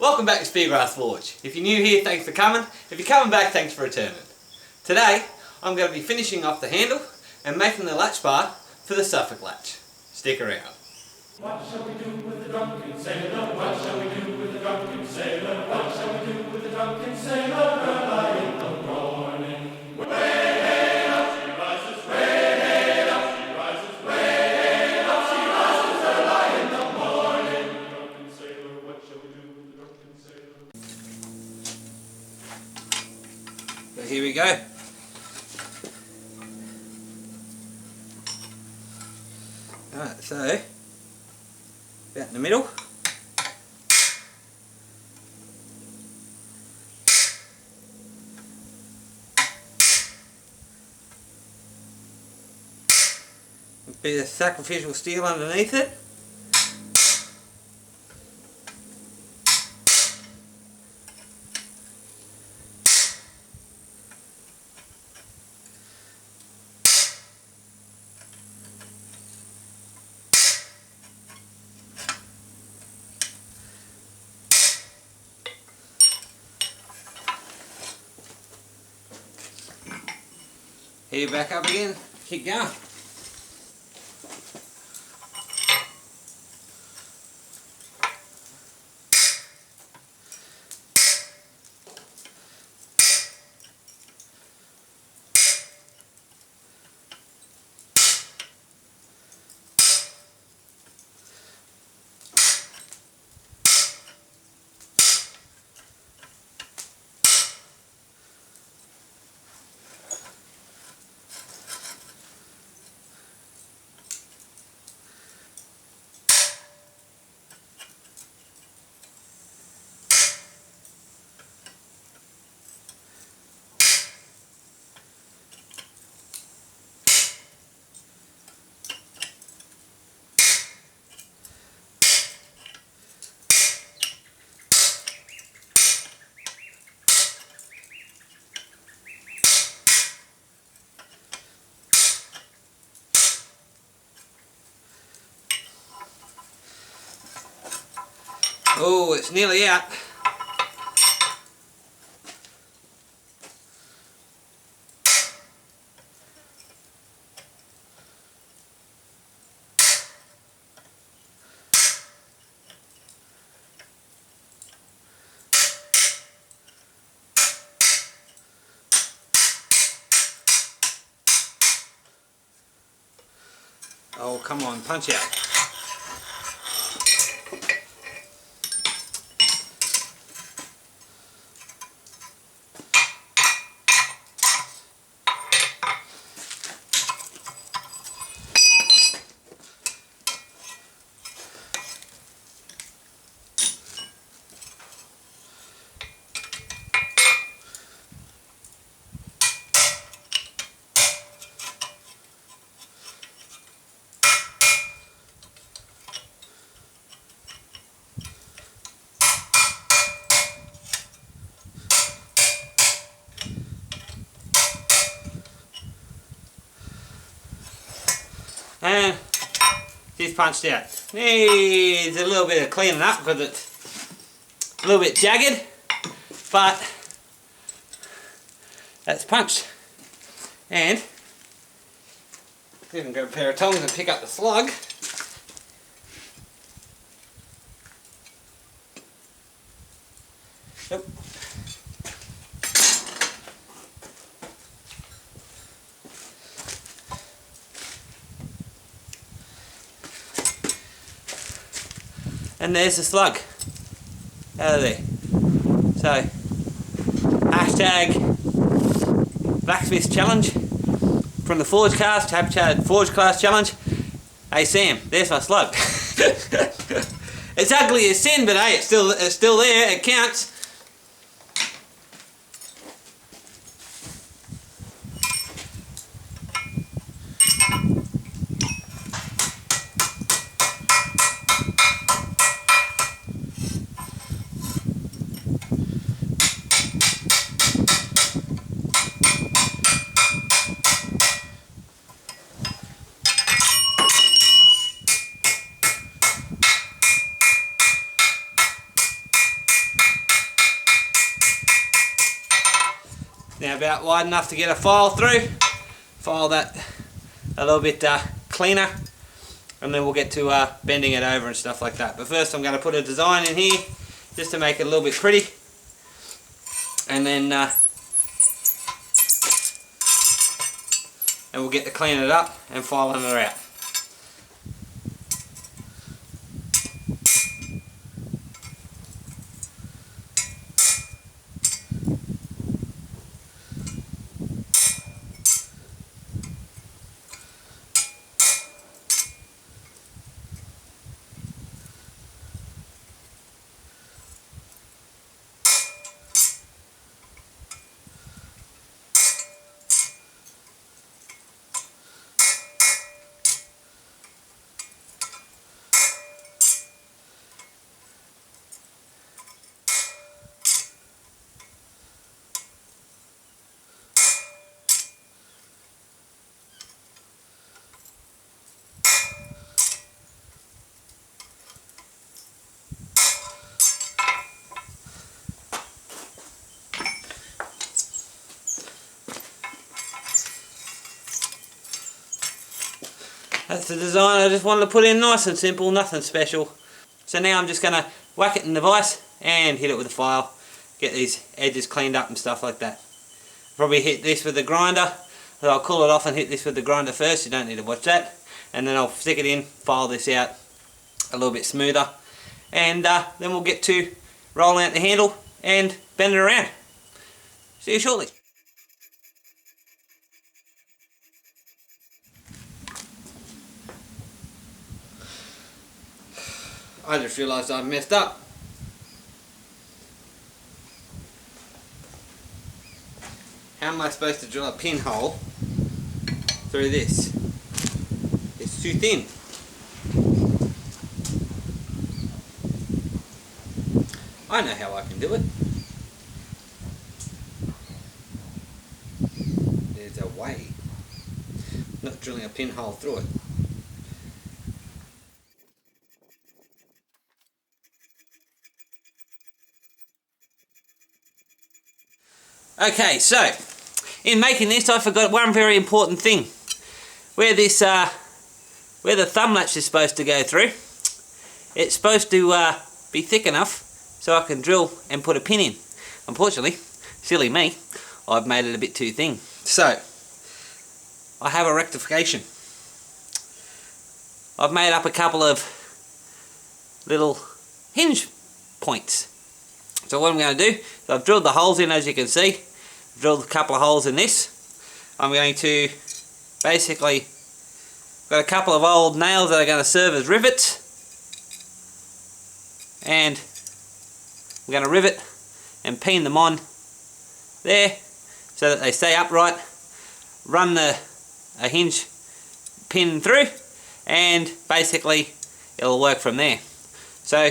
Welcome back to Speargrass Forge. If you're new here, thanks for coming. If you're coming back, thanks for returning. Today, I'm going to be finishing off the handle and making the latch bar for the Suffolk Latch. Stick around. What shall we do with the drunken sailor? What shall we do with the drunken sailor? What shall we do with the drunken sailor? Early in the morning. Way up she rises, way up she rises, way up she rises early in the morning. Drunken sailor, what shall we do with the drunken sailor? So here we go. Alright, so about in the middle. A bit of sacrificial steel underneath it. Here, back up again, keep going. Oh, it's nearly out. Oh, come on, punch out. And she's punched out. Needs a little bit of cleaning up because it's a little bit jagged, but that's punched. And even grab a pair of tongs and pick up the slug. Yep. And there's the slug out of there. So, hashtag Blacksmith Challenge from the Forge Cast, hashtag Forge Class Challenge. Hey Sam, there's my slug. It's ugly as sin, but hey, it's still there, it counts. Now about wide enough to get a file through. File that a little bit cleaner, and then we'll get to bending it over and stuff like that. But first I'm going to put a design in here just to make it a little bit pretty, and then we'll get to clean it up and filing it out. That's the design I just wanted to put in, nice and simple, nothing special. So now I'm just going to whack it in the vise and hit it with a file, get these edges cleaned up and stuff like that. Probably hit this with the grinder, so I'll cool it off and hit this with the grinder first, you don't need to watch that. And then I'll stick it in, file this out a little bit smoother, and then we'll get to rolling out the handle and bend it around. See you shortly. I just realised I've messed up. How am I supposed to drill a pinhole through this? It's too thin. I know how I can do it. There's a way. Not drilling a pinhole through it. Okay, so in making this I forgot one very important thing. Where this where the thumb latch is supposed to go through, it's supposed to be thick enough so I can drill and put a pin in. Unfortunately, silly me, I've made it a bit too thin. So I have a rectification. I've made up a couple of little hinge points. So what I'm going to do is I've drilled the holes in, as you can see. I've drilled a couple of holes in this. I'm going to basically, got a couple of old nails that are going to serve as rivets, and I'm going to rivet and pin them on there so that they stay upright. Run a hinge pin through, and basically it'll work from there. So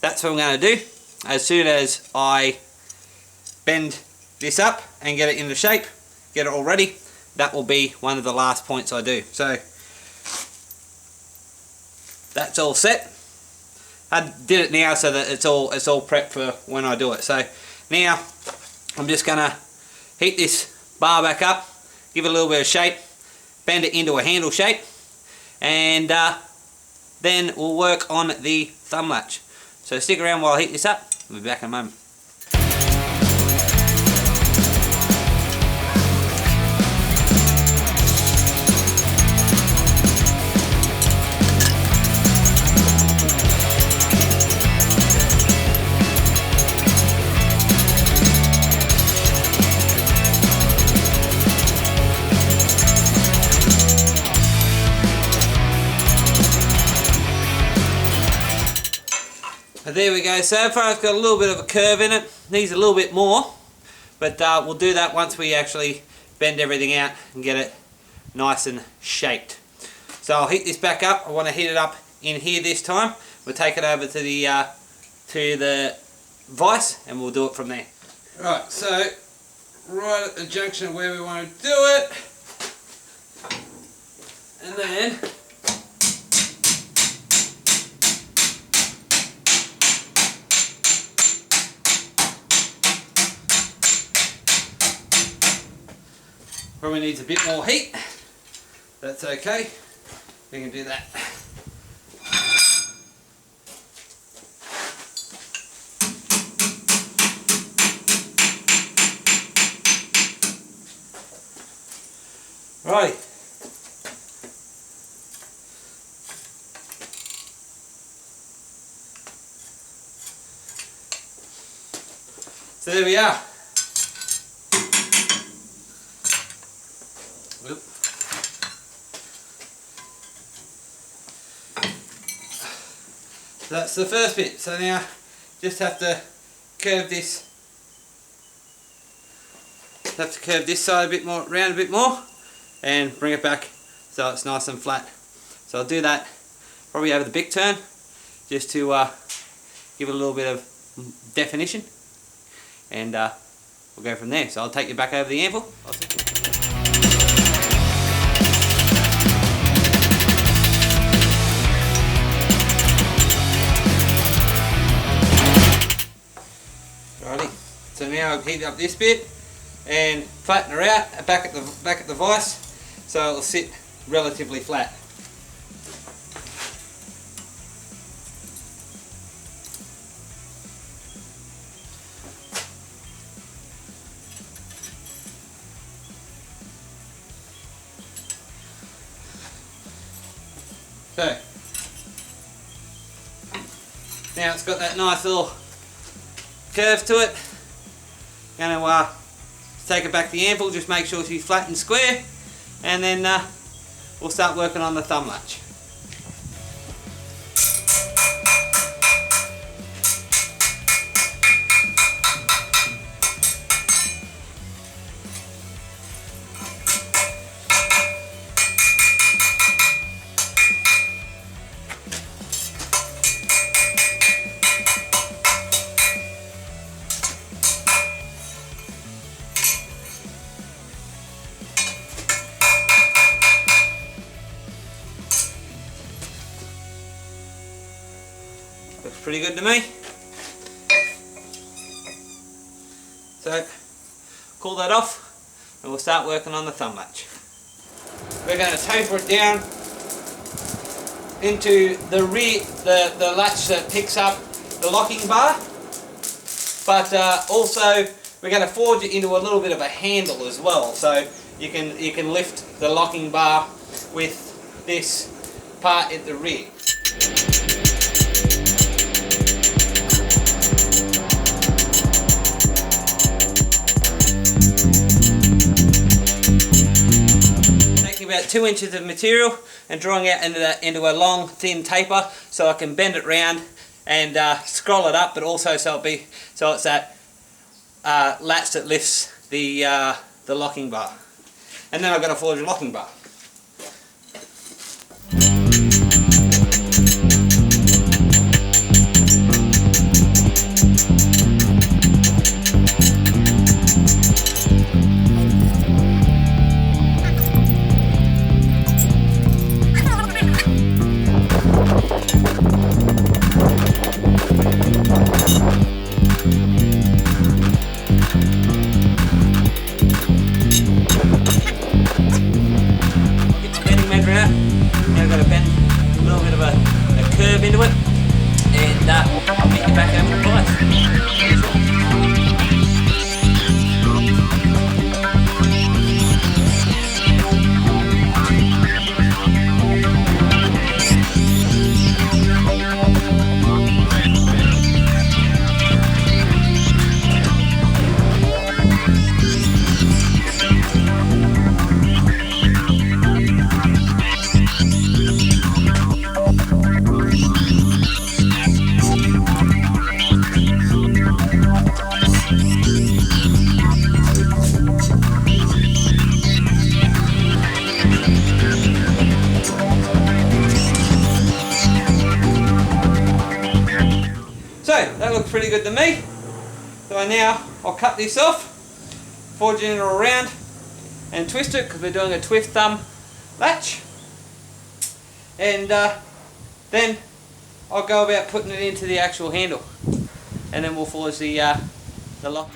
that's what I'm going to do. As soon as I bend this up and get it into shape, get it all ready, that will be one of the last points I do. So that's all set. I did it now so that it's all prepped for when I do it. So now I'm just gonna heat this bar back up, give it a little bit of shape, bend it into a handle shape, and then we'll work on the thumb latch. So stick around while I heat this up. I'll be back in a moment. There we go. So far it's got a little bit of a curve in it. Needs a little bit more, but we'll do that once we actually bend everything out and get it nice and shaped. So I'll heat this back up. I want to heat it up in here this time. We'll take it over to the vise and we'll do it from there. Right, so right at the junction of where we want to do it, and then Probably needs a bit more heat. That's okay. We can do that. Right. So there we are. Oop. So that's the first bit. So now just have to curve this. Have to curve this side a bit more, round a bit more, and bring it back so it's nice and flat. So I'll do that probably over the big turn, just to give it a little bit of definition, and we'll go from there. So I'll take you back over the anvil. Alrighty, so now I've heated up this bit and flatten her out back at the vise, so it'll sit relatively flat. So now it's got that nice little curve to it. Gonna take it back to the anvil, just make sure she's flat and square, and then we'll start working on the thumb latch. Looks pretty good to me. So cool that off and we'll start working on the thumb latch. We're going to taper it down into the rear, the latch that picks up the locking bar, but also we're going to forge it into a little bit of a handle as well, so you can lift the locking bar with this part at the rear. About 2 inches of material and drawing out into a long thin taper so I can bend it round and scroll it up, but also so it's that latch that lifts the locking bar, and then I've got to forge a locking bar. Into it, and I'll meet you back over the vise. That looks pretty good to me. So now I'll cut this off, forge it around and twist it, because we're doing a twist thumb latch, and then I'll go about putting it into the actual handle, and then we'll forge the lock.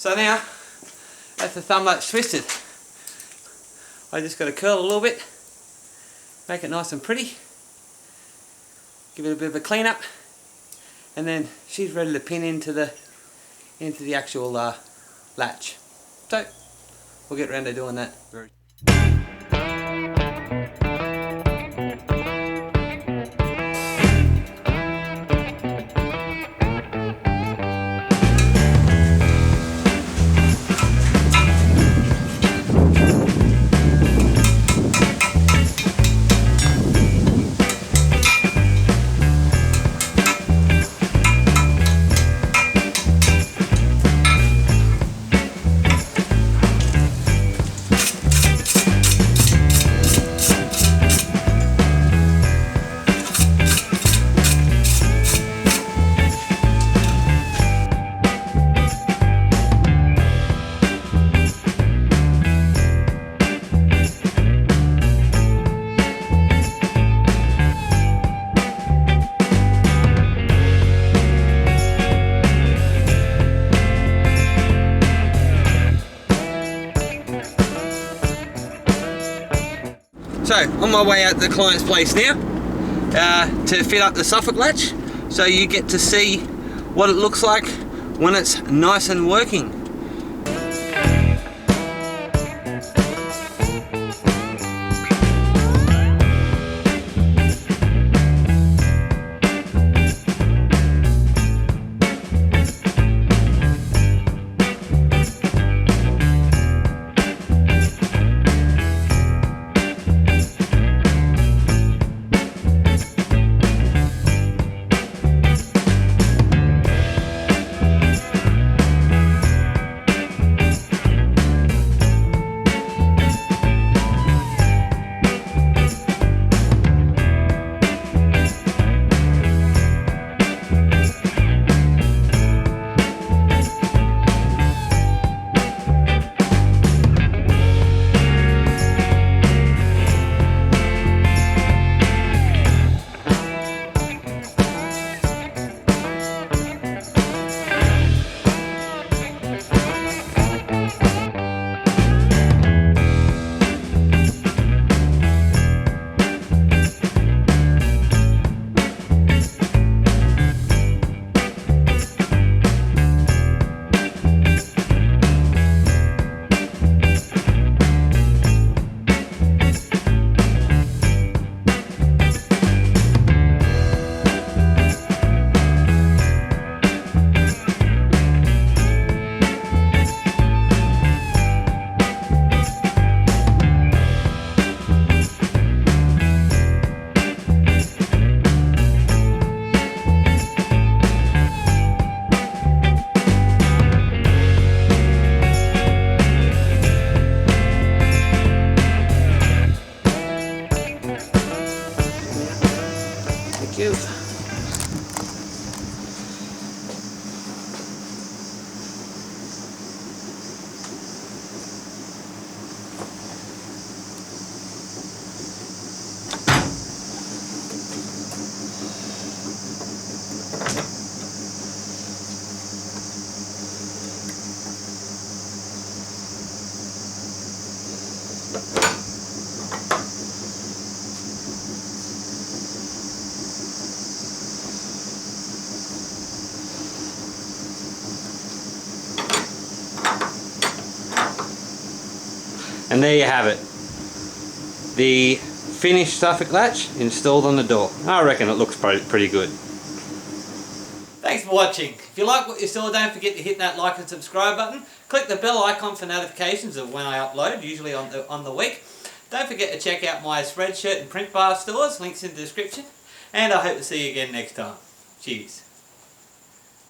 So now, that's the thumb latch twisted. I just got to curl a little bit, make it nice and pretty, give it a bit of a clean up, and then she's ready to pin into the actual latch. So we'll get around to doing that. So, on my way out to the client's place now to fit up the Suffolk latch, so you get to see what it looks like when it's nice and working. Thank you. And there you have it. The finished Suffolk latch installed on the door. I reckon it looks pretty good. Thanks for watching. If you like what you saw, don't forget to hit that like and subscribe button. Click the bell icon for notifications of when I upload, usually on the week. Don't forget to check out my Spreadshirt and print bar stores, links in the description. And I hope to see you again next time. Cheers.